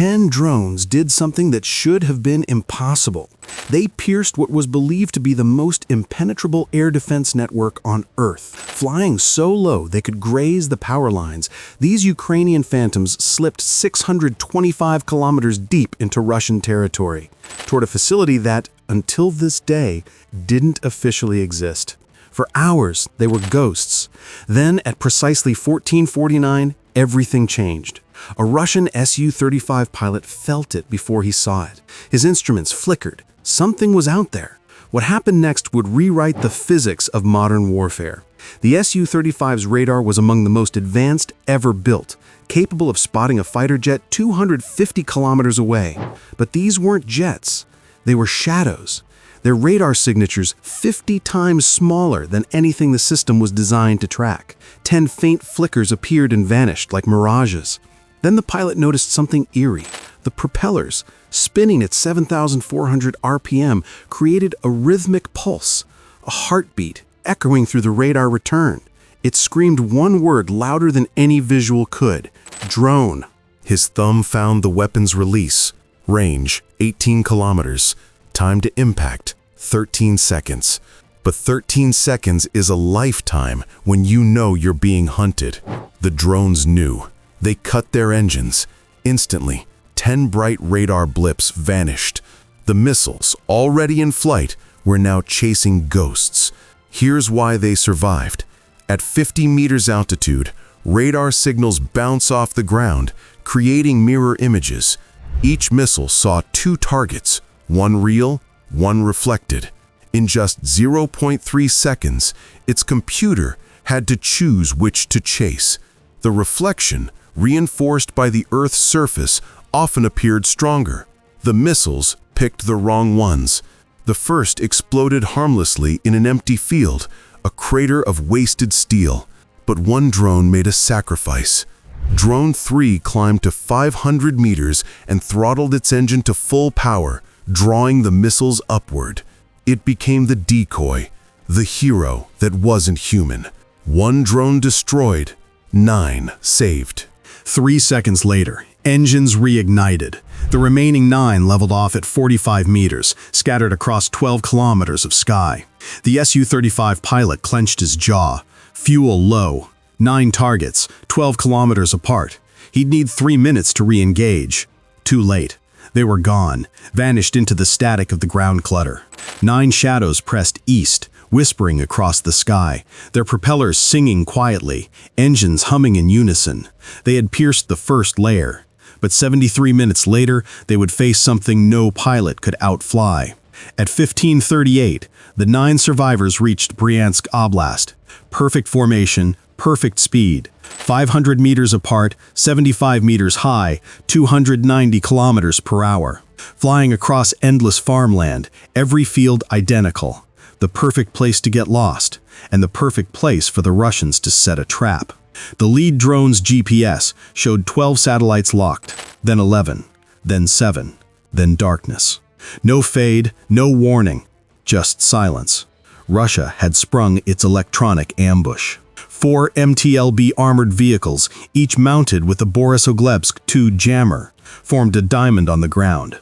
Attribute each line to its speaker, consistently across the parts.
Speaker 1: 10 drones did something that should have been impossible. They pierced what was believed to be the most impenetrable air defense network on Earth. Flying so low they could graze the power lines, these Ukrainian Phantoms slipped 625 kilometers deep into Russian territory, toward a facility that, until this day, didn't officially exist. For hours, they were ghosts. Then, at precisely 14:49, everything changed. A Russian Su-35 pilot felt it before he saw it. His instruments flickered. Something was out there. What happened next would rewrite the physics of modern warfare. The Su-35's radar was among the most advanced ever built, capable of spotting a fighter jet 250 kilometers away. But these weren't jets. They were shadows. Their radar signatures 50 times smaller than anything the system was designed to track. 10 faint flickers appeared and vanished like mirages. Then the pilot noticed something eerie. The propellers, spinning at 7,400 RPM, created a rhythmic pulse, a heartbeat echoing through the radar return. It screamed one word louder than any visual could: drone. His thumb found the weapon's release. Range, 18 kilometers. Time to impact, 13 seconds. But 13 seconds is a lifetime when you know you're being hunted. The drones knew. They cut their engines. Instantly, 10 bright radar blips vanished. The missiles, already in flight, were now chasing ghosts. Here's why they survived. At 50 meters altitude, radar signals bounce off the ground, creating mirror images. Each missile saw 2 targets, one real, one reflected. In just 0.3 seconds, its computer had to choose which to chase. The reflection, reinforced by the Earth's surface, often appeared stronger. The missiles picked the wrong ones. The first exploded harmlessly in an empty field, a crater of wasted steel. But one drone made a sacrifice. Drone 3 climbed to 500 meters and throttled its engine to full power, drawing the missiles upward. It became the decoy, the hero that wasn't human. 1 drone destroyed, 9 saved.
Speaker 2: 3 seconds later, engines reignited. The remaining 9 leveled off at 45 meters, scattered across 12 kilometers of sky. The Su-35 pilot clenched his jaw. Fuel low. 9 targets, 12 kilometers apart. He'd need 3 minutes to re-engage. Too late. They were gone, vanished into the static of the ground clutter. 9 shadows pressed east, whispering across the sky, their propellers singing quietly, engines humming in unison. They had pierced the first layer, but 73 minutes later, they would face something no pilot could outfly. At 15:38, the 9 survivors reached Bryansk Oblast. Perfect formation, perfect speed. 500 meters apart, 75 meters high, 290 kilometers per hour. Flying across endless farmland, every field identical. The perfect place to get lost, and the perfect place for the Russians to set a trap. The lead drone's GPS showed 12 satellites locked, then 11, then 7, then darkness. No fade, no warning, just silence. Russia had sprung its electronic ambush. 4 MTLB armored vehicles, each mounted with a Borisoglebsk-2 jammer, formed a diamond on the ground.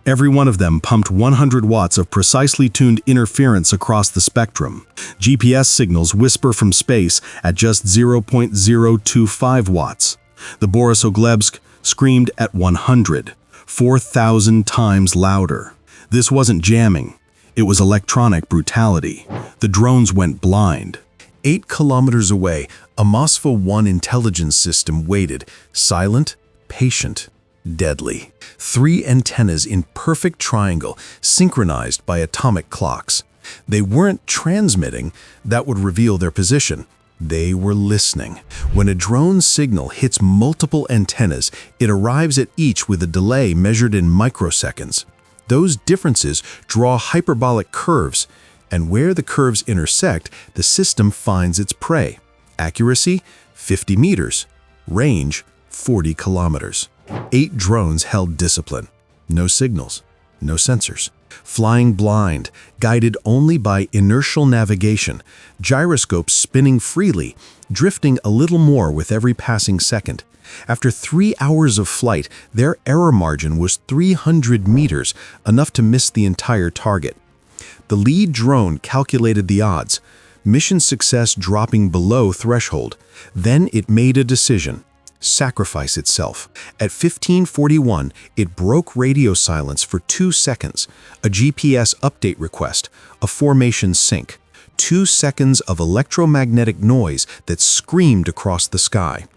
Speaker 2: Every one of them pumped 100 watts of precisely tuned interference across the spectrum. GPS signals whisper from space at just 0.025 watts. The Borisoglebsk screamed at 100, 4,000 times louder. This wasn't jamming. It was electronic brutality. The drones went blind.
Speaker 1: 8 kilometers away, a Moskva-1 intelligence system waited, silent, patient, deadly. 3 antennas in perfect triangle, synchronized by atomic clocks. They weren't transmitting, that would reveal their position. They were listening. When a drone signal hits multiple antennas, it arrives at each with a delay measured in microseconds. Those differences draw hyperbolic curves, and where the curves intersect, the system finds its prey. Accuracy, 50 meters. Range, 40 kilometers. 8 drones held discipline. No signals, no sensors. Flying blind, guided only by inertial navigation, gyroscopes spinning freely, drifting a little more with every passing second. After 3 hours of flight, their error margin was 300 meters, enough to miss the entire target. The lead drone calculated the odds, mission success dropping below threshold. Then it made a decision: sacrifice itself. At 15:41, it broke radio silence for 2 seconds, a GPS update request, a formation sync, 2 seconds of electromagnetic noise that screamed across the sky.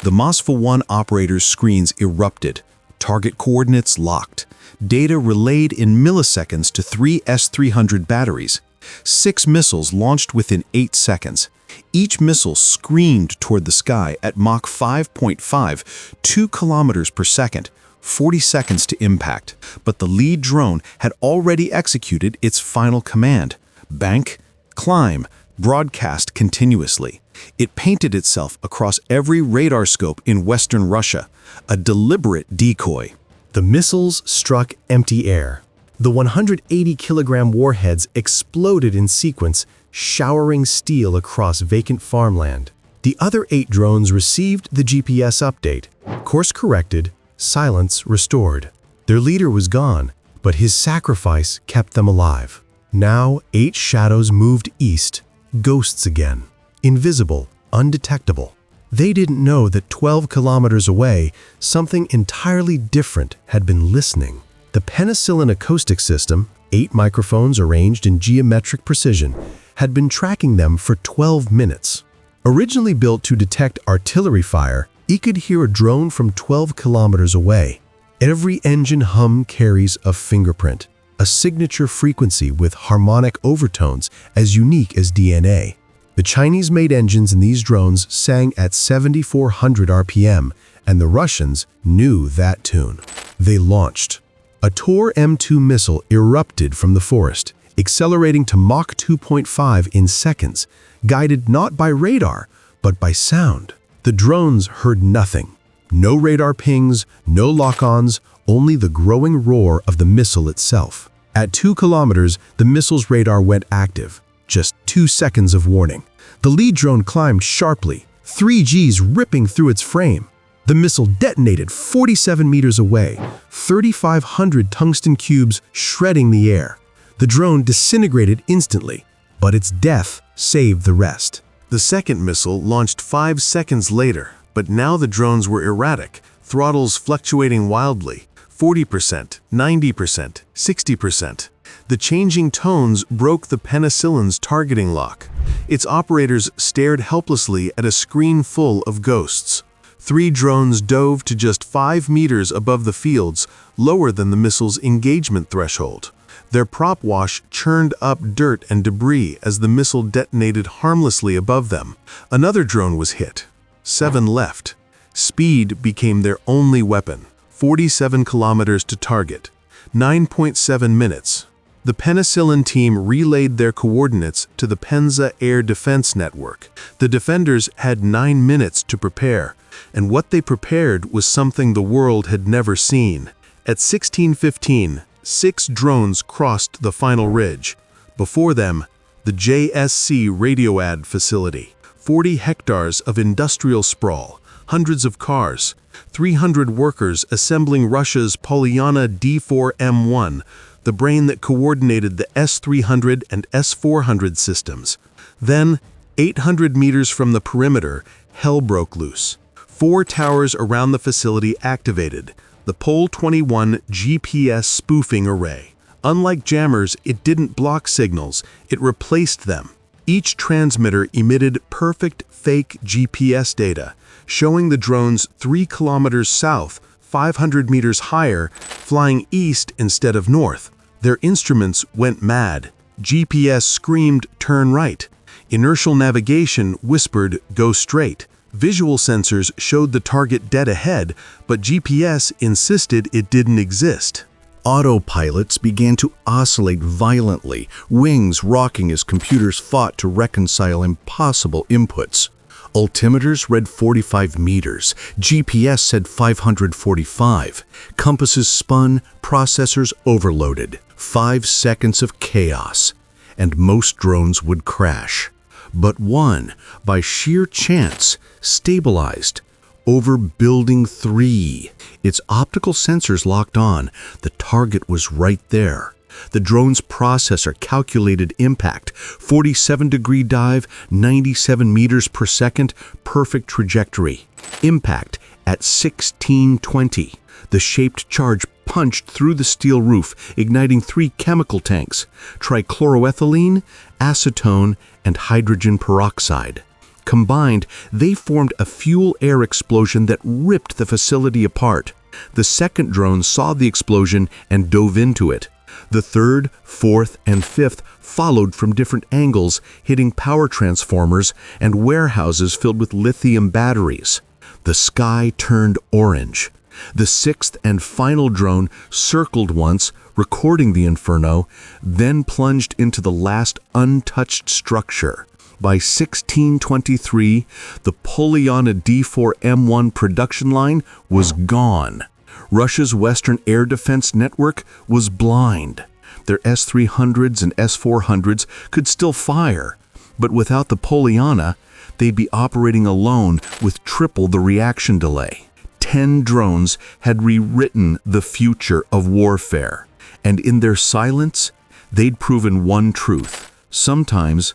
Speaker 1: The Moskva-1 operator's screens erupted, target coordinates locked, data relayed in milliseconds to 3 S-300 batteries. 6 missiles launched within 8 seconds. Each missile screamed toward the sky at Mach 5.5, 2 kilometers per second, 40 seconds to impact. But the lead drone had already executed its final command: bank, climb, broadcast continuously. It painted itself across every radar scope in Western Russia, a deliberate decoy.
Speaker 2: The missiles struck empty air. The 180-kilogram warheads exploded in sequence, showering steel across vacant farmland. The other 8 drones received the GPS update. Course corrected, silence restored. Their leader was gone, but his sacrifice kept them alive. Now 8 shadows moved east, ghosts again. Invisible, undetectable. They didn't know that 12 kilometers away, something entirely different had been listening. The Penicillin acoustic system, 8 microphones arranged in geometric precision, had been tracking them for 12 minutes. Originally built to detect artillery fire, it could hear a drone from 12 kilometers away. Every engine hum carries a fingerprint, a signature frequency with harmonic overtones as unique as DNA. The Chinese-made engines in these drones sang at 7,400 RPM, and the Russians knew that tune. They launched. A Tor M2 missile erupted from the forest, accelerating to Mach 2.5 in seconds, guided not by radar, but by sound. The drones heard nothing. No radar pings, no lock-ons, only the growing roar of the missile itself. At 2 kilometers, the missile's radar went active. Just 2 seconds of warning. The lead drone climbed sharply, 3 Gs ripping through its frame. The missile detonated 47 meters away, 3,500 tungsten cubes shredding the air. The drone disintegrated instantly, but its death saved the rest. The second missile launched 5 seconds later, but now the drones were erratic, throttles fluctuating wildly, 40%, 90%, 60%. The changing tones broke the Penicillin's targeting lock. Its operators stared helplessly at a screen full of ghosts. 3 drones dove to just 5 meters above the fields, lower than the missile's engagement threshold. Their prop wash churned up dirt and debris as the missile detonated harmlessly above them. Another drone was hit. 7 left. Speed became their only weapon. 47 kilometers to target. 9.7 minutes. The Penicillin team relayed their coordinates to the Penza air defense network. The defenders had 9 minutes to prepare, and what they prepared was something the world had never seen. At 16:15, 6 drones crossed the final ridge. Before them, the JSC Radioad facility. 40 hectares of industrial sprawl, hundreds of cars, 300 workers assembling Russia's Polyana D4M1, the brain that coordinated the S-300 and S-400 systems. Then, 800 meters from the perimeter, hell broke loose. 4 towers around the facility activated, the Pol 21 GPS spoofing array. Unlike jammers, it didn't block signals, it replaced them. Each transmitter emitted perfect fake GPS data, showing the drones 3 kilometers south, 500 meters higher, flying east instead of north. Their instruments went mad. GPS screamed, "Turn right." Inertial navigation whispered, "Go straight." Visual sensors showed the target dead ahead, but GPS insisted it didn't exist.
Speaker 1: Autopilots began to oscillate violently, wings rocking as computers fought to reconcile impossible inputs. Altimeters read 45 meters, GPS said 545. Compasses spun, processors overloaded. 5 seconds of chaos, and most drones would crash. But one, by sheer chance, stabilized, over Building 3. Its optical sensors locked on. The target was right there. The drone's processor calculated impact, 47-degree dive, 97 meters per second, perfect trajectory. Impact at 1620. The shaped charge punched through the steel roof, igniting 3 chemical tanks: trichloroethylene, acetone, and hydrogen peroxide. Combined, they formed a fuel-air explosion that ripped the facility apart. The second drone saw the explosion and dove into it. The third, fourth, and fifth followed from different angles, hitting power transformers and warehouses filled with lithium batteries. The sky turned orange. The sixth and final drone circled once, recording the inferno, then plunged into the last untouched structure. By 1623, the Polyana D4M1 production line was gone. Russia's Western Air Defense Network was blind. Their S-300s and S-400s could still fire, but without the Polyana, they'd be operating alone with triple the reaction delay. 10 drones had rewritten the future of warfare, and in their silence, they'd proven one truth: sometimes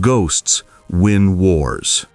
Speaker 1: ghosts win wars.